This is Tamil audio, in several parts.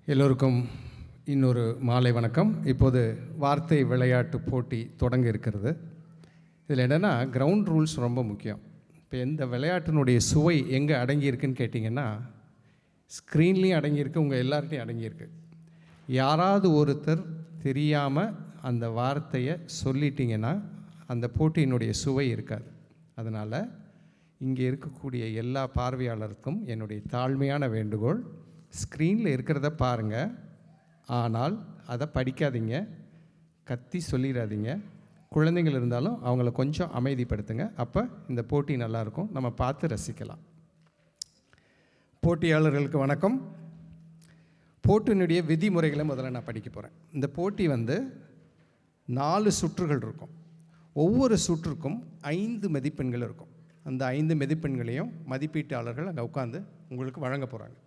எல்லோருக்கும் இன்னொரு மாலை வணக்கம். இப்போது வார்த்தை விளையாட்டு போட்டி தொடங்க இருக்கிறது. இதில் என்னென்னா கிரவுண்ட் ரூல்ஸ் ரொம்ப முக்கியம். இப்போ எந்த விளையாட்டினுடைய சுவை எங்கே அடங்கியிருக்குன்னு கேட்டிங்கன்னா, ஸ்க்ரீன்லேயும் அடங்கியிருக்கு, உங்கள் எல்லார்ட்டையும் அடங்கியிருக்கு. யாராவது ஒருத்தர் தெரியாமல் அந்த வார்த்தையை சொல்லிட்டிங்கன்னா அந்த போட்டியினுடைய சுவை இருக்காது. அதனால் இங்கே இருக்கக்கூடிய எல்லா பார்வையாளருக்கும் என்னுடைய தாழ்மையான வேண்டுகோள், ஸ்க்ரீனில் இருக்கிறத பாருங்கள், ஆனால் அதை படிக்காதீங்க, கத்தி சொல்லிடாதீங்க. குழந்தைகள் இருந்தாலும் அவங்கள கொஞ்சம் அமைதிப்படுத்துங்க. அப்போ இந்த போட்டி நல்லாயிருக்கும், நம்ம பார்த்து ரசிக்கலாம். போட்டியாளர்களுக்கு வணக்கம். போட்டியினுடைய விதிமுறைகளை முதல்ல நான் படிக்க போகிறேன். இந்த போட்டி 4 சுற்றுகள் இருக்கும். ஒவ்வொரு சுற்றுக்கும் 5 மதிப்பெண்கள் இருக்கும். அந்த 5 மதிப்பெண்களையும் மதிப்பீட்டாளர்கள் அங்கே உட்காந்து உங்களுக்கு வழங்க போகிறாங்க.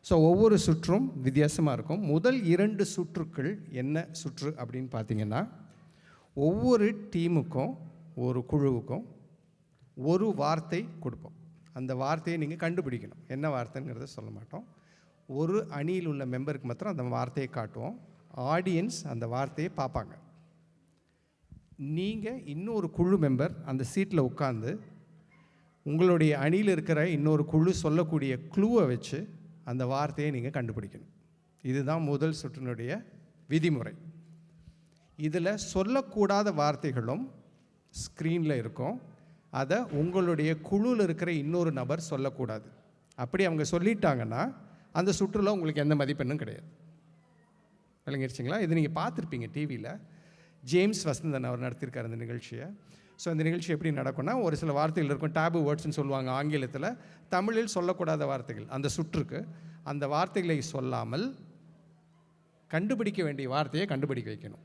ஸோ ஒவ்வொரு சுற்றும் வித்தியாசமாக இருக்கும். முதல் 2 சுற்றுக்கள் என்ன சுற்று அப்படின்னு பார்த்தீங்கன்னா, ஒவ்வொரு டீமுக்கும் ஒரு குழுவுக்கும் ஒரு வார்த்தை கொடுப்போம். அந்த வார்த்தையை நீங்கள் கண்டுபிடிக்கணும். என்ன வார்த்தைங்கிறத சொல்ல மாட்டோம். ஒரு அணியில் உள்ள மெம்பருக்கு மாத்திரம் அந்த வார்த்தையை காட்டுவோம். ஆடியன்ஸ் அந்த வார்த்தையை பார்ப்பாங்க. நீங்கள் இன்னொரு குழு மெம்பர் அந்த சீட்டில் உட்காந்து உங்களுடைய அணியில் இருக்கிற இன்னொரு குழு சொல்லக்கூடிய க்ளூவை வச்சு அந்த வார்த்தையை நீங்கள் கண்டுபிடிக்கணும். இதுதான் முதல் சுற்றினுடைய விதிமுறை. இதில் சொல்லக்கூடாத வார்த்தைகளும் ஸ்க்ரீனில் இருக்கும். அதை உங்களுடைய குழுவில் இருக்கிற இன்னொரு நபர் சொல்லக்கூடாது. அப்படி அவங்க சொல்லிட்டாங்கன்னா அந்த சுற்றில் உங்களுக்கு எந்த மதிப்பெண்ணும் கிடையாது. விளங்கிடுச்சிங்களா? இது நீங்கள் பார்த்துருப்பீங்க டிவியில். ஜேம்ஸ் வசந்தன் அவர் நடத்தியிருக்கார் அந்த நிகழ்ச்சியை. ஸோ அந்த நிகழ்ச்சி எப்படி நடக்கும்னா, ஒரு சில வார்த்தைகள் இருக்கும், டேபு வேர்ட்ஸ்னு சொல்லுவாங்க ஆங்கிலத்தில். தமிழில் சொல்லக்கூடாத வார்த்தைகள் அந்த சுற்றுக்கு. அந்த வார்த்தைகளை சொல்லாமல் கண்டுபிடிக்க வேண்டிய வார்த்தையை கண்டுபிடிக்க வைக்கணும்.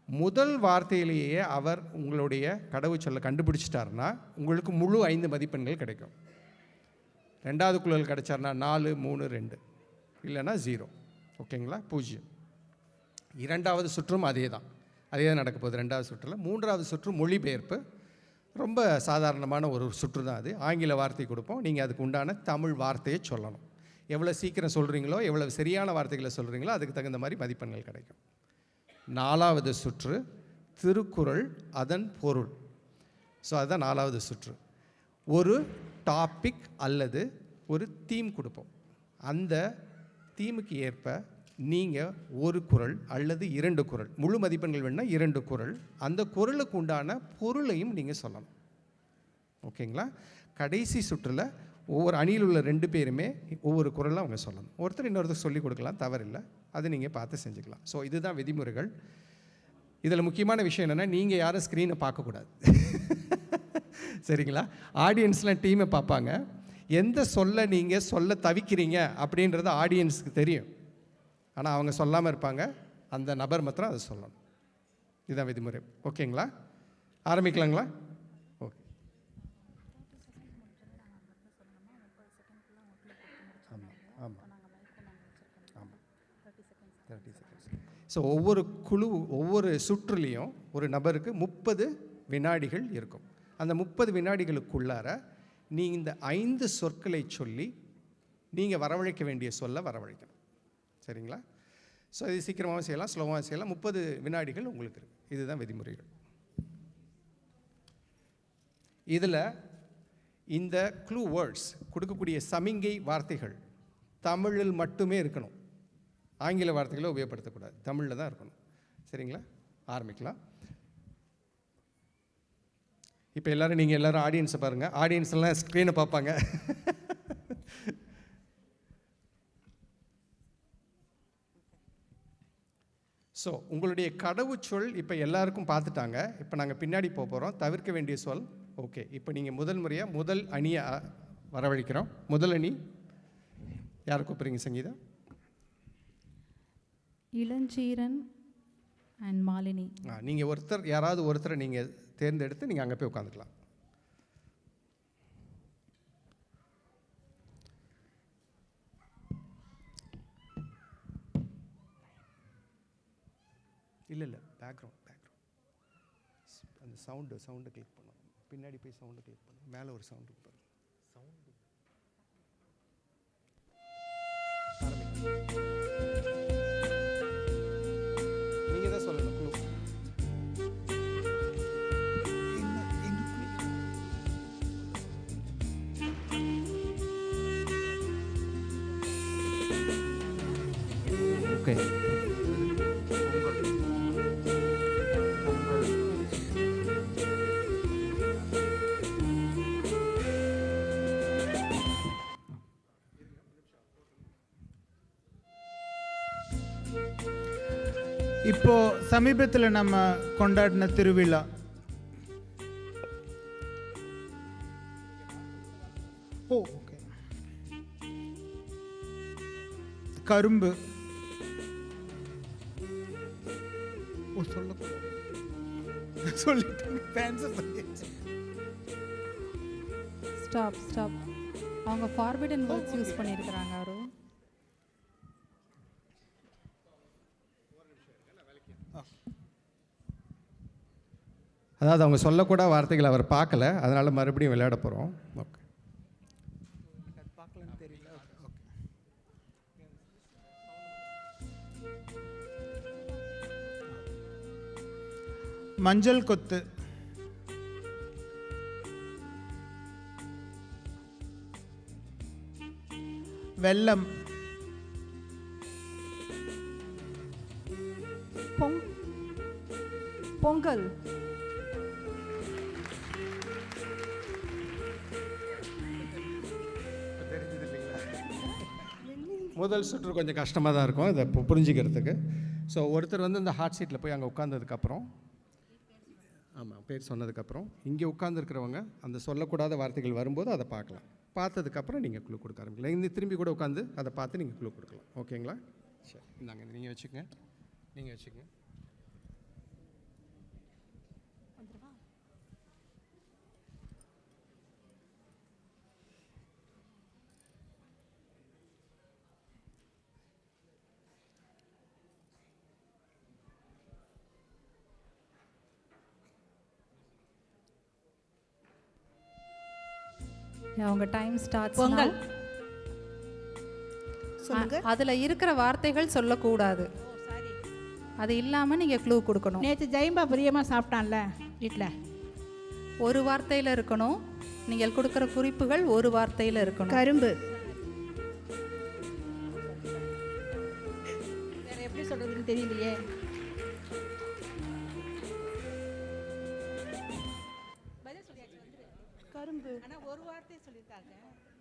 முதல் வார்த்தையிலேயே அவர் உங்களுடைய கடவுச்சொல்லை கண்டுபிடிச்சிட்டாருன்னா உங்களுக்கு முழு 5 மதிப்பெண்கள் கிடைக்கும். 2வது குழுவில் கிடைச்சார்னா 4, 3, 2, இல்லைன்னா 0. ஓகேங்களா? 0. 2வது சுற்றும் அதே தான் நடக்க போகுது. 2வது சுற்றில் 3வது சுற்று மொழிபெயர்ப்பு. ரொம்ப சாதாரணமான ஒரு சுற்று தான் அது. ஆங்கில வார்த்தை கொடுப்போம், நீங்கள் அதுக்கு உண்டான தமிழ் வார்த்தையை சொல்லணும். எவ்வளோ சீக்கிரம் சொல்கிறீங்களோ, எவ்வளோ சரியான வார்த்தைகளை சொல்கிறீங்களோ அதுக்கு தகுந்த மாதிரி மதிப்பெண்கள் கிடைக்கும். 4வது சுற்று திருக்குறள் அதன் பொருள். ஸோ அதுதான் 4வது சுற்று. ஒரு டாபிக் அல்லது ஒரு தீம் கொடுப்போம். அந்த தீமுக்கு ஏற்ப நீங்கள் ஒரு குறள் அல்லது 2 குறள், முழு மதிப்பெண்கள் வேணும்னா 2 குறள், அந்த குறளுக்கு உண்டான பொருளையும் நீங்கள் சொல்லணும். ஓகேங்களா? கடைசி சுற்றில் ஒவ்வொரு அணியில் உள்ள 2 பேருமே ஒவ்வொரு குறளும் அவங்க சொல்லணும். ஒருத்தர் இன்னொருத்தர் சொல்லிக் கொடுக்கலாம், தவறில்லை. அதை நீங்கள் பார்த்து செஞ்சுக்கலாம். ஸோ இதுதான் விதிமுறைகள். இதில் முக்கியமான விஷயம் என்னென்னா, நீங்கள் யாரும் ஸ்க்ரீனை பார்க்கக்கூடாது. சரிங்களா? ஆடியன்ஸ்லாம் டீமை பார்ப்பாங்க. எந்த சொல்ல நீங்கள் சொல்ல தவிக்கிறீங்க அப்படின்றது ஆடியன்ஸுக்கு தெரியும். ஆனால் அவங்க சொல்லாமல் இருப்பாங்க. அந்த நபர் மாத்திரம் அதை சொல்லணும். இதுதான் விதிமுறை. ஓகேங்களா? ஆரம்பிக்கலாங்களா? ஓகே. ஆமாம் ஆமாம் ஆமாம் 30 செகண்ட்ஸ். ஸோ ஒவ்வொரு சுற்றுலேயும் ஒரு நபருக்கு 30 வினாடிகள் இருக்கும். அந்த 30 வினாடிகளுக்குள்ளார நீங்கள் இந்த 5 சொற்களை சொல்லி நீங்கள் வரவழைக்க வேண்டிய சொல்ல வரவழைக்கணும். சரிங்களா? ஸோ இது சீக்கிரமாகவும் செய்யலாம், ஸ்லோவாகவும் செய்யலாம். 30 வினாடிகள் உங்களுக்கு இருக்குது. இதுதான் விதிமுறைகள். இதில் இந்த க்ளூ வேர்ட்ஸ் கொடுக்கக்கூடிய சமிங்கை வார்த்தைகள் தமிழில் மட்டுமே இருக்கணும். ஆங்கில வார்த்தைகளை உபயோகப்படுத்தக்கூடாது, தமிழில் தான் இருக்கணும். சரிங்களா? ஆரம்பிக்கலாம். இப்போ நீங்கள் எல்லோரும் ஆடியன்ஸை பாருங்கள். ஆடியன்ஸ் எல்லாம் ஸ்க்ரீனை பார்ப்பாங்க. ஸோ உங்களுடைய கடவுச்சொல் இப்போ எல்லாருக்கும் பார்த்துட்டாங்க. இப்போ நாங்கள் பின்னாடி போகிறோம். தவிர்க்க வேண்டிய சொல். ஓகே. இப்போ நீங்கள் முதல் அணியை வரவழைக்கிறோம். முதல் அணி யாரை கூப்பிட்றீங்க சங்கீதா? இளஞ்சீரன் அண்ட் மாலினி. நீங்கள் யாராவது ஒருத்தரை நீங்கள் தேர்ந்தெடுத்து நீங்கள் அங்கே போய் உட்காந்துக்கலாம். இல்லை பேக்ரவுண்ட் அந்த சவுண்டு கிளிக் பண்ணும். பின்னாடி போய் சவுண்டு கிளிக் பண்ணும். மேலே ஒரு சவுண்டு பாருங்க. Sound okay. இப்போ சமீபத்தில் நம்ம கொண்டாடின திருவிழா ஓகே கரும்பு ஸ்டாப் ஸ்டாப். அவங்க ஃபார்பிடன் வேர்ட்ஸ் யூஸ் பண்ணியிருக்கிறாங்க அவரு. அதாவது அவங்க சொல்லக்கூட வார்த்தைகள் அவர் பார்க்கல, அதனால் மறுபடியும் விளையாட போகிறோம். ஓகே. மஞ்சள் கொத்து, வெல்லம், பொங்கல், முதல் சுற்று கொஞ்சம் கஷ்டமாக தான் இருக்கும் இதை புரிஞ்சுக்கிறதுக்கு. ஸோ ஒருத்தர் வந்து இந்த ஹாட் சீட்டில் போய் அங்கே உட்காந்ததுக்கப்புறம், ஆமாம் பேர் சொன்னதுக்கப்புறம் இங்கே உட்காந்துருக்கிறவங்க அந்த சொல்லக்கூடாத வார்த்தைகள் வரும்போது அதை பார்க்கலாம். பார்த்ததுக்கப்புறம் நீங்கள் குழு கொடுக்க ஆரம்பிக்கலாம். இந்த திரும்பி கூட உட்காந்து அதை பார்த்து நீங்கள் குழு கொடுக்கலாம். ஓகேங்களா? சரி, இந்தாங்க நீங்கள் வச்சுக்கங்க, நீங்கள் வச்சுக்கங்க. அவங்க டைம் ஸ்டார்ட்ஸ். பொங்கல். சொல்லுங்க. அதுல இருக்கிற வார்த்தைகள் சொல்லக்கூடாது. அது இல்லாம நீங்க க்ளூ கொடுக்கணும். நேற்று ஜெயம்பா பிரியமா சாப்பிட்டான்ல வீட்டில், ஒரு வார்த்தையில இருக்கணும். நீங்கள் கொடுக்குற குறிப்புகள் ஒரு வார்த்தையில இருக்கணும். கரும்பு. வேற எப்படி சொல்றதுன்னு தெரியலையே. கரும்பு. ஆனால் ஒரு வார்த்தை சொல்லியிருக்காங்க,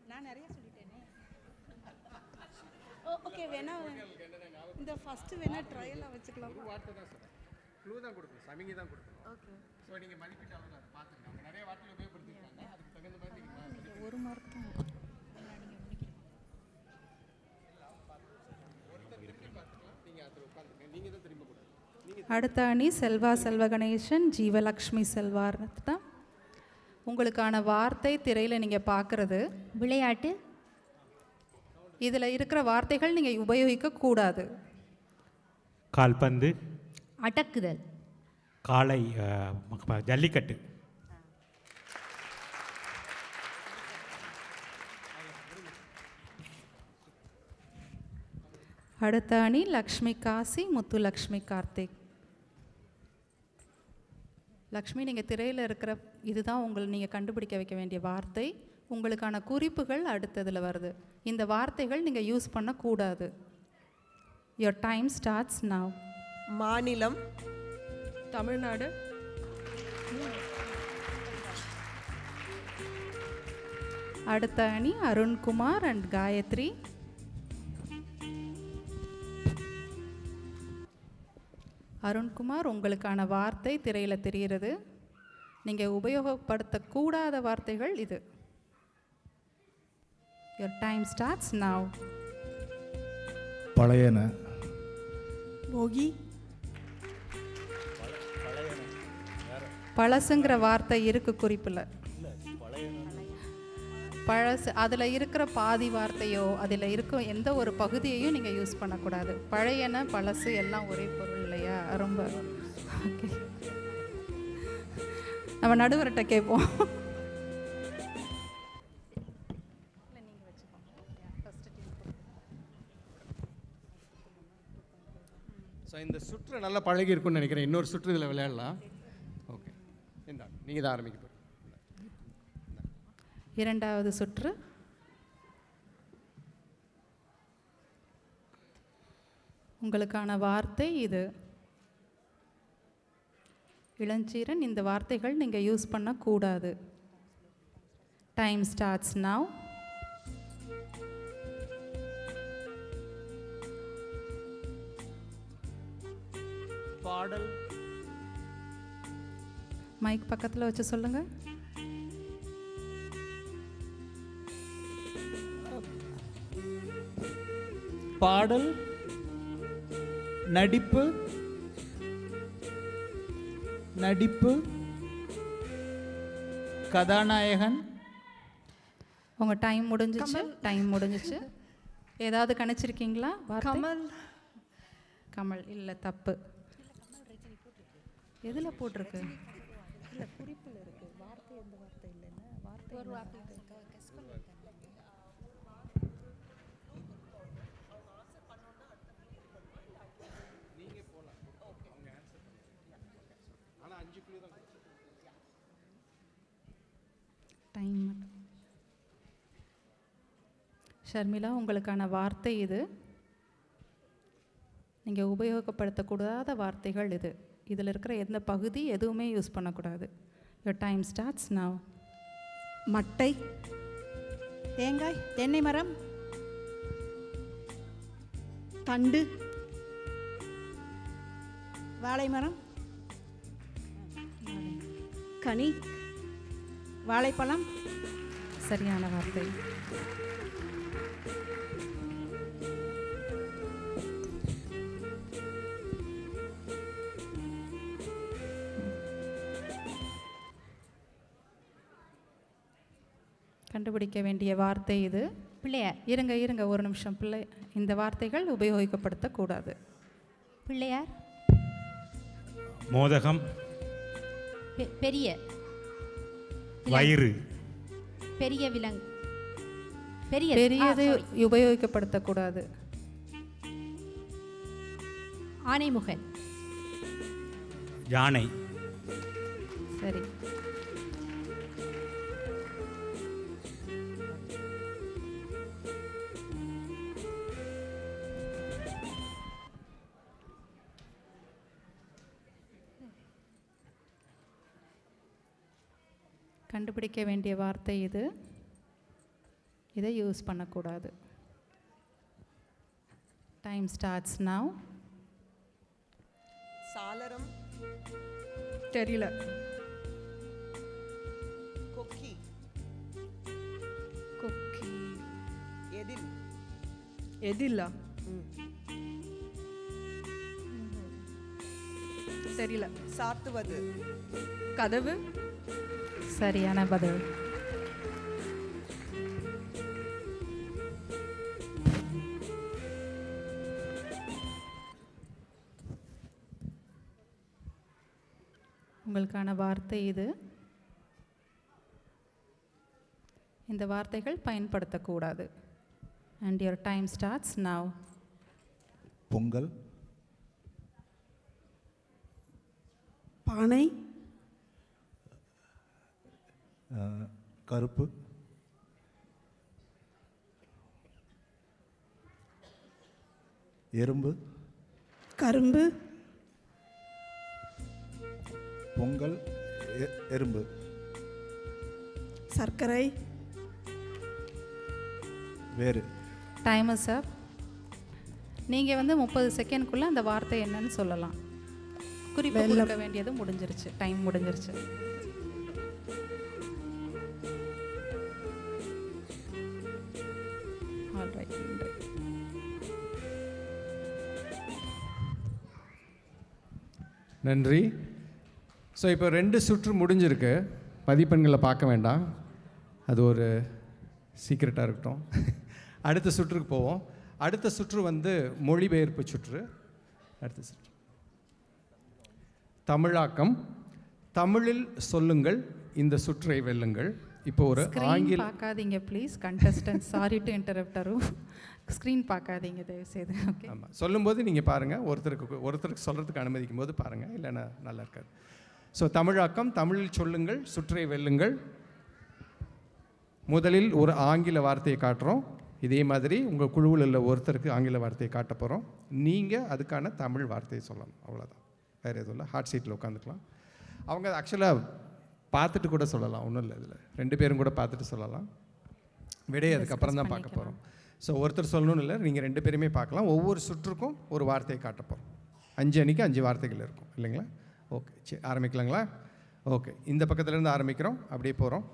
நான் நிறைய சொல்லிட்டேனே. ஓகே, வேணா இந்த ஃபஸ்ட்டு வேணா ட்ரையலாக வச்சுக்கலாம். ஒரு வார்த்தை தான் சார், க்ளூ தான் கொடுக்கணும், சமிங்கி தான் கொடுக்கணும். ஓகே. ஸோ நீங்கள் மதிப்பிட்டு அவங்க பார்த்துக்கணும். அவங்க நிறைய வார்த்தைகள் உபயோகப்படுத்திருக்காங்க, அதுக்கு தகுந்த மாதிரி நீங்கள் ஒரு மார்க் தான். அடுத்த அணி செல்வா செல்வகணேசன், ஜீவலக்ஷ்மி செல்வார்த்தா. உங்களுக்கான வார்த்தை திரையில் நீங்கள் பார்க்குறது விளையாட்டு. இதில் இருக்கிற வார்த்தைகள் நீங்கள் உபயோகிக்கக்கூடாது. கால்பந்து, அடக்குதல், காளை, ஜல்லிக்கட்டு. அடுத்த அணி லக்ஷ்மி காசி, முத்து லக்ஷ்மி கார்த்திக். லக்ஷ்மி, நீங்கள் திரையில் இருக்கிற இதுதான் நீங்கள் கண்டுபிடிக்க வைக்க வேண்டிய வார்த்தை. உங்களுக்கான குறிப்புகள் அடுத்ததில் வருது. இந்த வார்த்தைகள் நீங்கள் யூஸ் பண்ணக்கூடாது. Your time starts now. மாநிலம் தமிழ்நாடு. அடுத்த அணி அருண்குமார் அண்ட் காயத்ரி. அருண்குமார், உங்களுக்கான வார்த்தை திரையில் தெரிகிறது. நீங்கள் உபயோகப்படுத்தக்கூடாத வார்த்தைகள் இது. Your time starts now. பழையன, போகி. பழசுங்கிற வார்த்தை இருக்கு குறிப்பில். பழசு அதில் இருக்கிற பாதி வார்த்தையோ அதில் இருக்கும் எந்த ஒரு பகுதியையும் நீங்கள் யூஸ் பண்ணக்கூடாது. பழையன பழசு எல்லாம் ஒரே பொருள் இல்லையா? ரொம்ப ஓகே. நம்ம நடுவர்கிட்ட கேட்போம். ஸோ இந்த சுற்று நல்லா பழகி இருக்கும்னு நினைக்கிறேன். இன்னொரு சுற்று இதில் விளையாடலாம். ஓகே, இந்தா நீங்கள் தான் ஆரம்பிக்க போகிறீங்க. இரண்டாவது சுற்று. உங்களுக்கான வார்த்தை இது. இளஞ்சீரன், இந்த வார்த்தைகள் நீங்கள் யூஸ் பண்ணக்கூடாது. Time starts now. பாடல், மைக் பக்கத்தில் வச்சு சொல்லுங்க. பாடல், நடிப்பு, நடிப்பு, கதாநாயகன். உங்கள் டைம் முடிஞ்சிச்சு. டைம் முடிஞ்சிச்சு. ஏதாவது கணிச்சிருக்கீங்களா? கமல். கமல் இல்லை, தப்பு. எதில் போட்டிருக்கு? டைம். ஷர்மிளா, உங்களுக்கான வார்த்தை இது. நீங்கள் உபயோகப்படுத்தக்கூடாத வார்த்தைகள் இது. இதில் இருக்கிற எந்த பகுதி எதுவுமே யூஸ் பண்ணக்கூடாது. Your time starts now. மட்டை, தேங்காய், தென்னை மரம், தண்டு, வாழை மரம், கனி, வாழைப்பழம். சரியான வார்த்தை. கண்டுபிடிக்க வேண்டிய வார்த்தை இது. பிள்ளையார். இருங்க ஒரு நிமிஷம். இந்த வார்த்தைகள் உபயோகிக்கப்படுத்தக்கூடாது. பிள்ளையார். மோதகம். பெரிய. வயிறு. பெரிய விலங்கு. பெரியது உபயோகிக்கப்படுத்தக்கூடாது. ஆனைமுகன். யானை. சரி. கண்டுபிடிக்க வேண்டிய வார்த்தை இது. இதை யூஸ் பண்ணக்கூடாது. Time starts now. சாளரம். தெரியல. கொக்கி. கொக்கி. எதில். எதில்லா? தெரியல. சாத்துவது. கதவு. சரியான பதில். உங்களுக்கான வார்த்தை இது. இந்த வார்த்தைகள் பயன்படுத்தக்கூடாது. And your time starts now. Pongal. பானை, கருப்பு. எறும்பு. கரும்பு, பொங்கல், எறும்பு. சர்க்கரை. வேறு. Time is up. நீங்கள் 30 செகண்ட்குள்ளே அந்த வார்த்தை என்னன்னு சொல்லலாம். குறிப்பு கொடுக்க வேண்டியது முடிஞ்சிருச்சு. டைம் முடிஞ்சிருச்சு. ஆல்ரைட். நன்றி. ஸோ இப்போ 2 சுற்று முடிஞ்சிருக்கு. மதிப்பெண்களை பார்க்க வேண்டாம், அது ஒரு சீக்ரெட்டாக இருக்கட்டும். அடுத்த சுற்றுக்கு போவோம். அடுத்த சுற்று மொழிபெயர்ப்பு சுற்று. அடுத்த சுற்று தமிழாக்கம். தமிழில் சொல்லுங்கள், இந்த சுற்றை வெல்லுங்கள். இப்போ ஒரு ஆங்கில பார்க்காதீங்க ப்ளீஸ் கண்டஸ்டன்ட். சாரி டு இன்டரப்டரும். ஸ்க்ரீன் பார்க்காதீங்க தயவுசெய்து. ஓகே. ஆமாம், சொல்லும்போது நீங்கள் பாருங்கள். ஒருத்தருக்கு சொல்கிறதுக்கு அனுமதிக்கும் போது பாருங்கள், இல்லைன்னா நல்லா இருக்காது. ஸோ தமிழாக்கம். தமிழில் சொல்லுங்கள், சுற்றை வெல்லுங்கள். முதலில் ஒரு ஆங்கில வார்த்தையை காட்டுறோம். இதே மாதிரி உங்கள் குழுவில் உள்ள ஒருத்தருக்கு ஆங்கில வார்த்தையை காட்ட போகிறோம். நீங்கள் அதுக்கான தமிழ் வார்த்தையை சொல்லணும். அவ்வளோதான், வேறு எதுவும் இல்லை. ஹாட் சீட்டில் உட்காந்துக்கலாம். அவங்க ஆக்சுவலாக பார்த்துட்டு கூட சொல்லலாம், ஒன்றும் இல்லை. இதில் 2 பேரும் கூட பார்த்துட்டு சொல்லலாம். விடையை அதுக்கப்புறம் தான் பார்க்க போகிறோம். ஸோ ஒருத்தர் சொல்லணும்னு இல்லை, நீங்கள் 2 பேருமே பார்க்கலாம். ஒவ்வொரு சுற்றுக்கும் ஒரு வார்த்தையை காட்ட போகிறோம். 5 அணிக்கு 5 வார்த்தைகள் இருக்கும் இல்லைங்களா? ஓகே, சரி ஆரம்பிக்கலாங்களா? ஓகே, இந்த பக்கத்துலேருந்து ஆரம்பிக்கிறோம், அப்படியே போகிறோம்.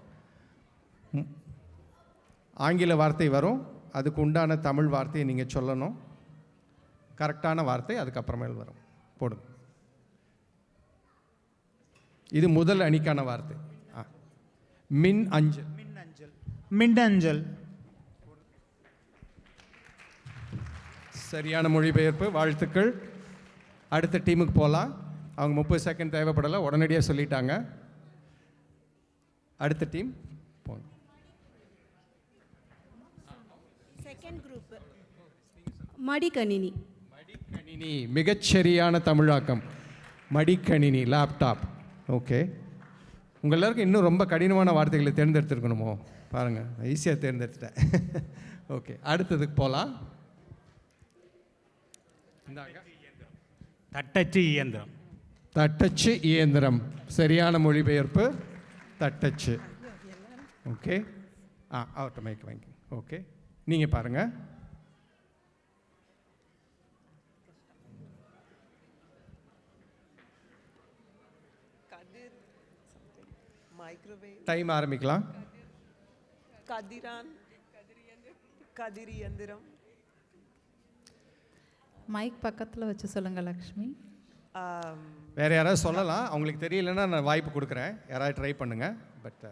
ஆங்கில வார்த்தை வரும், அதுக்கு உண்டான தமிழ் வார்த்தையை நீங்கள் சொல்லணும். கரெக்டான வார்த்தை அதுக்கப்புறமேல் வரும். போடுங்க. இது முதல் அணிக்கான வார்த்தை. மின் அஞ்சல். மின்னஞ்சல். சரியான மொழிபெயர்ப்பு, வாழ்த்துக்கள். அடுத்த டீமுக்கு போகலாம். அவங்க 30 செகண்ட் தேவைப்படலை, உடனடியாக சொல்லிட்டாங்க. அடுத்த டீம் போங்க. செகண்ட் குரூப் மடிக்கணினி. மடிக்கணினி, மிகச்சரியான தமிழாக்கம். மடிக்கணினி, லேப்டாப். ஓகே, உங்கள் எல்லாருக்கும் இன்னும் ரொம்ப கடினமான வார்த்தைகளை தேர்ந்தெடுத்துருக்கணுமோ? பாருங்கள், ஈஸியாக தேர்ந்தெடுத்துட்டேன். ஓகே, அடுத்ததுக்கு போகலாம். தட்டச்சு இயந்திரம். தட்டச்சு இயந்திரம், சரியான மொழிபெயர்ப்பு, தட்டச்சு. ஓகே, அவர்கிட்ட மைக் வாங்கி. ஓகே, நீங்கள் பாருங்கள். கதிர் மைக்ரோவேவ். டைம் ஆரம்பிக்கலாம். கதிரான் கதிர் இயந்திரம். மைக் பக்கத்தில் வச்சு சொல்லுங்கள் லக்ஷ்மி. வேறு யாராவது சொல்லலாம், அவங்களுக்கு தெரியலன்னா நான் வாய்ப்பு கொடுக்குறேன். யாராவது ட்ரை பண்ணுங்கள். பட்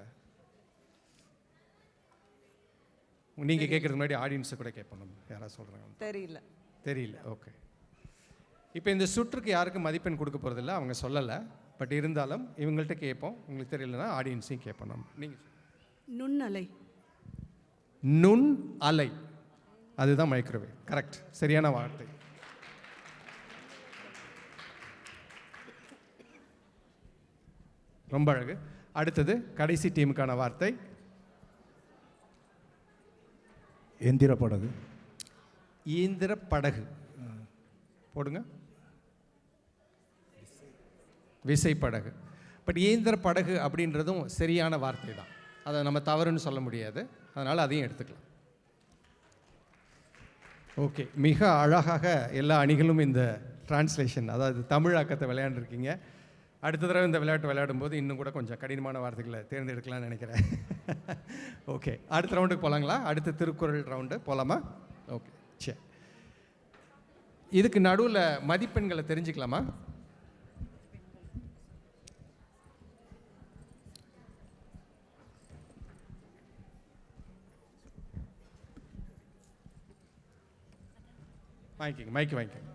நீங்கள் கேட்குறதுக்கு முன்னாடி ஆடியன்ஸை கூட கேட்பணும். யாராவது சொல்கிறாங்க? தெரியல. ஓகே, இப்போ இந்த சுற்றுக்கு யாருக்கும் மதிப்பெண் கொடுக்க போகிறதில்ல, அவங்க சொல்லலை. பட் இருந்தாலும் இவங்கள்ட்ட கேட்போம். உங்களுக்கு தெரியலன்னா ஆடியன்ஸையும் கேட்போம் நம்ம. நீங்கள் நுண்ணலை. நுண் அலை, அதுதான் மைக்ரோவேவ். கரெக்ட், சரியான வார்த்தை. ரொம்ப அழகு. அடுத்தது கடைசி டீமுக்கான வார்த்தை. எந்திர படகு. இயந்திர படகு. போடுங்க. விசைப்படகு. பட் இயந்திர படகு அப்படின்றதும் சரியான வார்த்தை தான். அதை நம்ம தவறுன்னு சொல்ல முடியாது, அதனால் அதையும் எடுத்துக்கலாம். ஓகே, மிக அழகாக எல்லா அணிகளும் இந்த டிரான்ஸ்லேஷன், அதாவது தமிழாக்கத்தை விளையாண்டுருக்கீங்க. அடுத்த தடவை இந்த விளையாட்டு விளையாடும்போது இன்னும் கூட கொஞ்சம் கடினமான வார்த்தைகளை தேர்ந்தெடுக்கலாம்னு நினைக்கிறேன். ஓகே, அடுத்த ரவுண்டுக்கு போகலாங்களா? அடுத்த திருக்குறள் ரவுண்டு போகலாமா? ஓகே, சரி. இதுக்கு நடுவில் மதிப்பெண்களை தெரிஞ்சுக்கலாமா? வாங்கிக்கோங்க, மைக்கு வாங்கிக்கோங்க.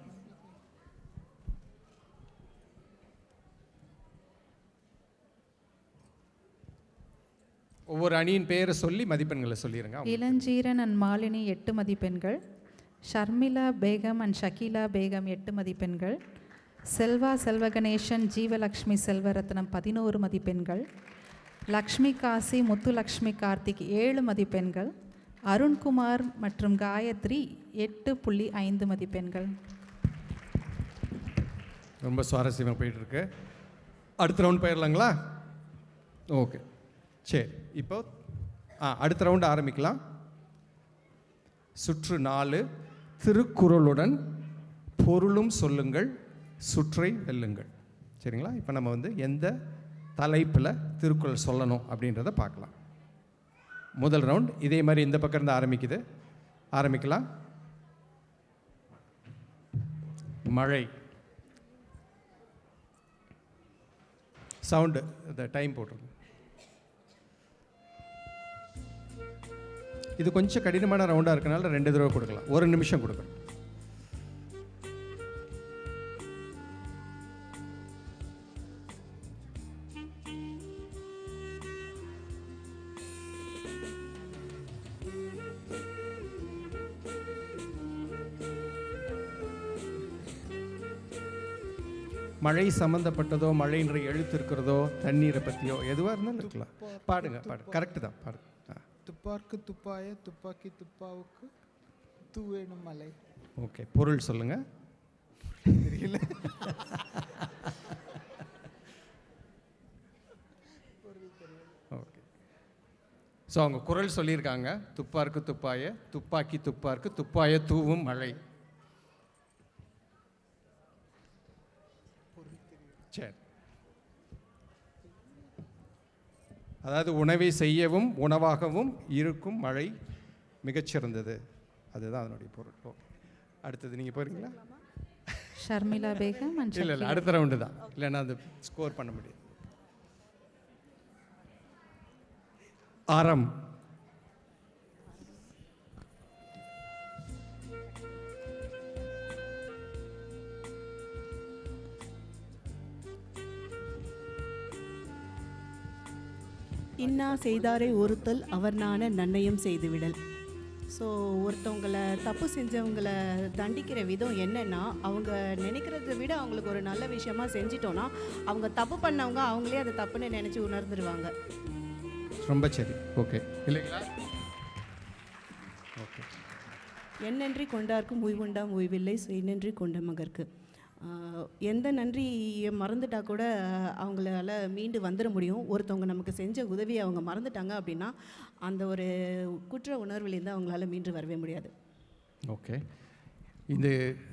ஒவ்வொரு அணியின் பெயரை சொல்லி மதிப்பெண்களை சொல்லிடுங்க. இளஞ்சீரன் அண்ட் மாலினி 8 மதிப்பெண்கள். ஷர்மிளா பேகம் அண்ட் ஷக்கீலா பேகம் 8 மதிப்பெண்கள். செல்வா செல்வகணேசன் ஜீவலக்ஷ்மி செல்வரத்னம் 11 மதிப்பெண்கள். லக்ஷ்மி காசி முத்துலக்ஷ்மி கார்த்திக் 7 மதிப்பெண்கள். அருண்குமார் மற்றும் காயத்ரி 8.5 மதிப்பெண்கள். ரொம்ப சுவாரஸ்யமாக போயிட்டுருக்கு. அடுத்த ரவுண்ட் போயிடலாங்களா? ஓகே, சரி. இப்போ அடுத்த ரவுண்டு ஆரம்பிக்கலாம். சுற்று 4, திருக்குறளுடன் பொருளும் சொல்லுங்கள், சுற்றை வெல்லுங்கள். சரிங்களா? இப்போ நம்ம வந்து எந்த தலைப்பில் திருக்குறள் சொல்லணும் அப்படின்றத பார்க்கலாம். முதல் ரவுண்ட் இதே மாதிரி இந்த பக்கம் இருந்து ஆரம்பிக்குது. ஆரம்பிக்கலாம். மழை. சவுண்டு இந்த டைம் போட்டுருங்க. இது கொஞ்சம் கடினமான ரவுண்டாக இருக்கனால 2 தடவை கொடுக்கலாம். 1 நிமிஷம் கொடுக்கணும். மழை சம்மந்தப்பட்டதோ, மழைன்ற எழுத்து இருக்கிறதோ, தண்ணீரை பற்றியோ எதுவாக இருந்தாலும் இருக்கலாம். பாடுங்க, பாடு. கரெக்டு தான், பாடுங்க. துப்பார்க்கு துப்பாய துப்பாக்கி துப்பாவுக்கு தூவேணும் மலை. ஓகே, பொருள் சொல்லுங்க. தெரியல. ஓகே, ஸோ அவங்க குரல் சொல்லியிருக்காங்க. துப்பார்க்கு துப்பாய துப்பாக்கி துப்பார்க்கு துப்பாய தூவும் மழை. சரி, அதாவது உணவை செய்யவும் உணவாகவும் இருக்கும் மழை மிகச்சிறந்தது. அதுதான் அதனுடைய பொருள். ஓகே, அடுத்தது நீங்கள் போகிறீங்களா? ஷர்மிளா பேகம் and இல்லை இல்லை, அடுத்த ரவுண்டு தான். இல்லைன்னா அது ஸ்கோர் பண்ண முடியும். அறம். இன்னா செய்தாரை ஒருத்தல் அவர் நான நன்னயம் செய்துவிடல். ஸோ ஒருத்தவங்களை தப்பு செஞ்சவங்களை தண்டிக்கிற விதம் என்னென்னா, அவங்க நினைக்கிறத விட அவங்களுக்கு ஒரு நல்ல விஷயமா செஞ்சிட்டோன்னா அவங்க தப்பு பண்ணவங்க அவங்களே அதை தப்புன்னு நினச்சி உணர்ந்துருவாங்க. ரொம்ப சரி. ஓகே, இல்லைங்களா? ஓகே. என்னன்றி கொண்டார்க்கும் உய்வுண்டாம் உய்வில்லை செய்நன்றி கொண்ட மகற்கு. எந்த நன்றியை மறந்துட்டா கூட அவங்களால மீண்டு வந்துட முடியும். ஒருத்தவங்க நமக்கு செஞ்ச உதவியை அவங்க மறந்துட்டாங்க அப்படின்னா அந்த ஒரு குற்ற உணர்விலேருந்து அவங்களால மீண்டு வரவே முடியாது. ஓகே, இது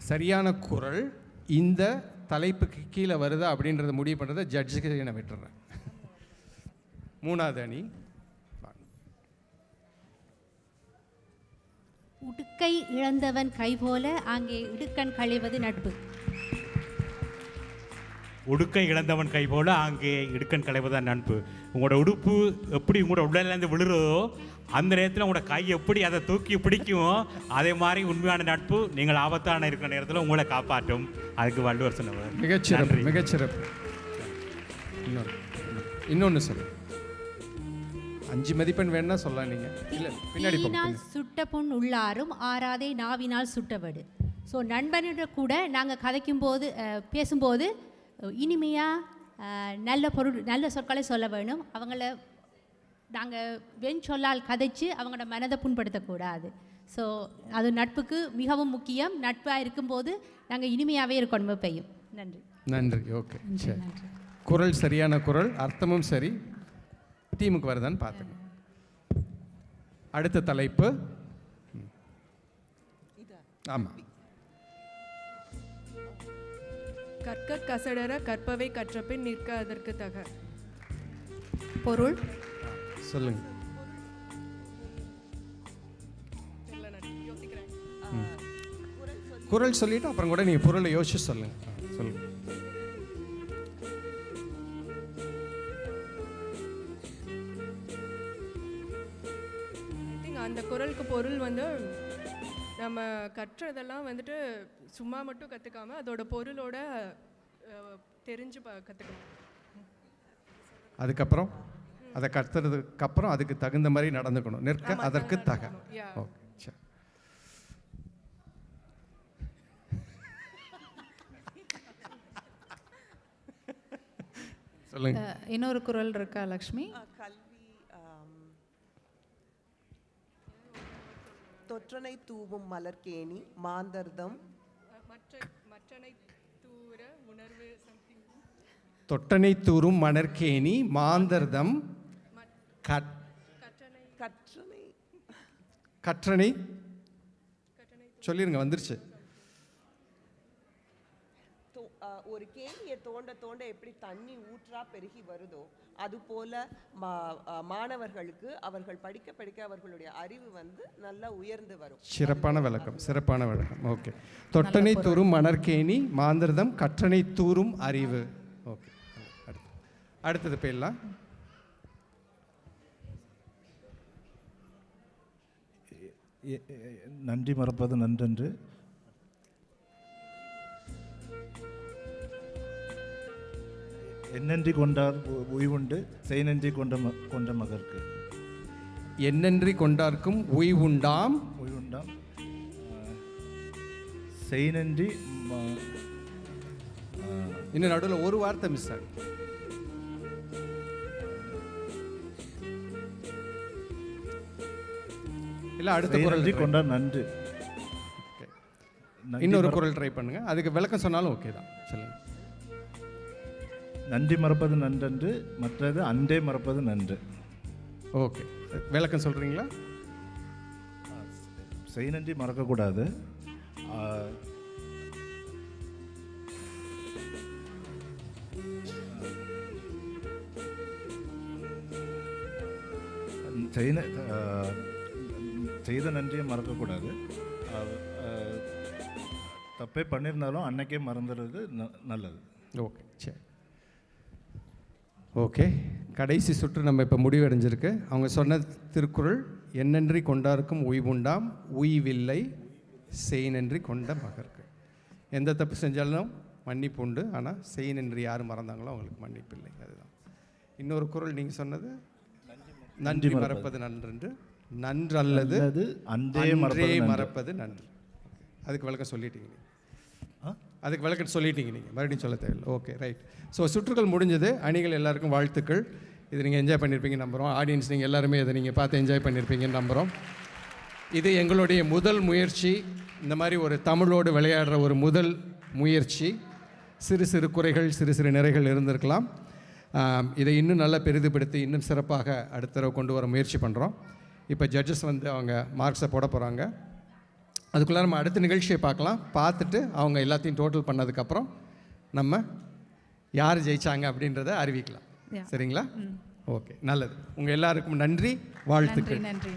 சரியான குரல் இந்த தலைப்புக்கு கீழே வருதா அப்படின்றத முடிவு பண்ணுறதை ஜட்ஜுக்கு நான் விட்டுறேன். மூணாவது அணி. உடுக்கை இழந்தவன் கை போல அங்கே இடுக்கண் களைவது நட்பு. உடுக்கை இழந்தவன் கை போல அங்கே இடுக்கண் களைவதான் நட்பு. உங்களோட உடுப்பு எப்படி உங்களோட உடலேருந்து விழுறதோ அந்த நேரத்தில் உங்களோட கை எப்படி அதை தூக்கி பிடிக்குமோ அதே மாதிரி உண்மையான நட்பு நீங்கள் ஆபத்தான இருக்கிற நேரத்தில் உங்களை காப்பாற்றும். அதுக்கு வள்ளுவர் சொன்னவர். மிகச்சிறப்பு, மிகச்சிறப்பு. இன்னொன்று சொல்லு. 5 மதிப்பெண் வேணும்னா சொல்லலாம். நீங்கள் இல்லை பின்னாடி தீயினால் சுட்ட பொன் உள்ளாரும் ஆறாதே நாவினால் சுட்டவடு. ஸோ நண்பனோட கூட நாங்கள் கதைக்கும் போது பேசும்போது இனிமையாக நல்ல சொற்களை சொல்ல வேணும். அவங்கள நாங்கள் வெண் சொல்லால் கதைச்சு அவங்களோட மனதை புண்படுத்தக்கூடாது. ஸோ அது நட்புக்கு மிகவும் முக்கியம். நட்பாக இருக்கும்போது நாங்கள் இனிமையாகவே இருக்கணும் எப்பயும். நன்றி. நன்றி. ஓகே, சரி. குரல் சரியான குரல், அர்த்தமும் சரி. டீமுக்கு வருதான்னு பார்த்துங்க. அடுத்த தலைப்பு. ஆமாம். கற்க கசடர கற்பவை கற்றபின் நிற்க அதற்கு தக. பொருள் சொல்லுங்க. குரல் சொல்லிட்டு அப்புறம் கூட நீங்கள் பொருளை யோசிச்சு சொல்லுங்க. சொல்லுங்க. அந்த குரலுக்கு பொருள் வந்து நம்ம கற்றதெல்லாம் வந்துட்டு சும்மா மட்டும் கற்றுக்காம அதோட பொருளோட தெரிஞ்சு கற்றுக்கணும். அதுக்கப்புறம் அதை கற்றுறதுக்கு அப்புறம் அதுக்கு தகுந்த மாதிரி நடந்துக்கணும். நிற்க அதற்கு தக. ஓகே, சரி. சொல்லுங்க. இன்னொரு குரல் இருக்கா லக்ஷ்மி? கல்வி தொற்றனை தூவும் மலர்கேணி மாந்தர்தம் மற்றனை தூர உணர்வு சம்திங். தொட்டனை தூரும் மணற்கேணி மாந்தர்தம் கற்றனை கற்றனை சொல்லிருங்க. வந்துருச்சு. ஒரு கேணியை தோண்ட தோண்ட எப்படி தண்ணி ஊற்றா பெருகி வருதோ அது போல மாணவர்களுக்கு அவர்கள் படிக்க படிக்க அவர்களுடைய அறிவு வந்து நல்லா உயர்ந்து வரும். சிறப்பான விளக்கம், சிறப்பான விளக்கம். ஓகே. தொட்டனை தூரும் மணற்கேணி மாந்திரதம் கற்றனை தூரும் அறிவு. ஓகே, அடுத்தது போயிடலாம். நன்றி மறப்பது நன்றன்று. என்னன்றி கொண்டார் உய்வுண்டு செய்நன்றி கொண்ட மகற்கு. என்னன்றி கொண்டார்க்கும் உய்வுண்டாம் செய்நன்றி. இன்னும் நடுவில் ஒரு வார்த்தை மிஸ் ஆகும். இல்லை அடுத்த செய் குரல் நன்றி கொண்டால் நன்று. நன்றி இன்னொரு மறப்ப- குரல் ட்ரை பண்ணுங்கள். அதுக்கு விளக்கம் சொன்னாலும் ஓகே தான். சொல்லுங்கள். நன்றி மறப்பது நன்றன்று, மற்றது அன்றே மறப்பது நன்று. ஓகே, விளக்கம் சொல்கிறீங்களா? செய் நன்றி மறக்கக்கூடாது. செய்த நன்றியை மறக்கக்கூடாது. தப்பே பண்ணியிருந்தாலும் அன்னைக்கே மறந்துடுறது நல்லது. ஓகே, சரி. ஓகே, கடைசி சுற்று நம்ம இப்போ முடிவடைஞ்சிருக்கு. அவங்க சொன்ன திருக்குறள், என்னன்றி கொண்டாருக்கும் உய்வுண்டாம், உய்வில்லை செய் நன்றி கொண்ட மகற்கு. எந்த தப்பு செஞ்சாலும் மன்னிப்பு உண்டு, ஆனால் செய் நன்றி யார் மறந்தாங்களோ அவங்களுக்கு மன்னிப்பு இல்லை. அதுதான். இன்னொரு குறள் நீங்கள் சொன்னது, நன்றி மறப்பது நன்றென்று, நன்றல்லது அன்றே அன்றே மறப்பது நன்று. அதுக்கு விளக்கம் சொல்லிட்டீங்க நீங்கள். அதுக்கு விளக்கம் சொல்லிட்டீங்க நீங்கள், மறுபடியும் சொல்ல தேவையில்லை. Okay, right. ஸோ சுற்றுகள் முடிஞ்சது. அணிகள் எல்லாருக்கும் வாழ்த்துக்கள். இது நீங்கள் என்ஜாய் பண்ணியிருப்பீங்கன்னு நம்புகிறோம். ஆடியன்ஸ் நீங்கள் எல்லாருமே இதை நீங்கள் பார்த்து என்ஜாய் பண்ணியிருப்பீங்கன்னு நம்புகிறோம். இது எங்களுடைய முதல் முயற்சி. இந்த மாதிரி ஒரு தமிழோடு விளையாடுற ஒரு முதல் முயற்சி. சிறு சிறு குறைகள், சிறு சிறு நிறைகள் இருந்திருக்கலாம். இதை இன்னும் நல்லா பெரிதுபடுத்தி இன்னும் சிறப்பாக அடுத்த தடவை கொண்டு வர முயற்சி பண்ணுறோம். இப்போ ஜட்ஜஸ் வந்து அவங்க மார்க்ஸை போட போகிறாங்க. அதுக்குள்ளே நம்ம அடுத்த நிகழ்ச்சியை பார்க்கலாம். பார்த்துட்டு அவங்க எல்லாத்தையும் டோட்டல் பண்ணதுக்கப்புறம் நம்ம யார் ஜெயிச்சாங்க அப்படின்றத அறிவிக்கலாம். சரிங்களா? ஓகே, நல்லது. உங்கள் எல்லாருக்கும் நன்றி, வாழ்த்துக்கள். நன்றி.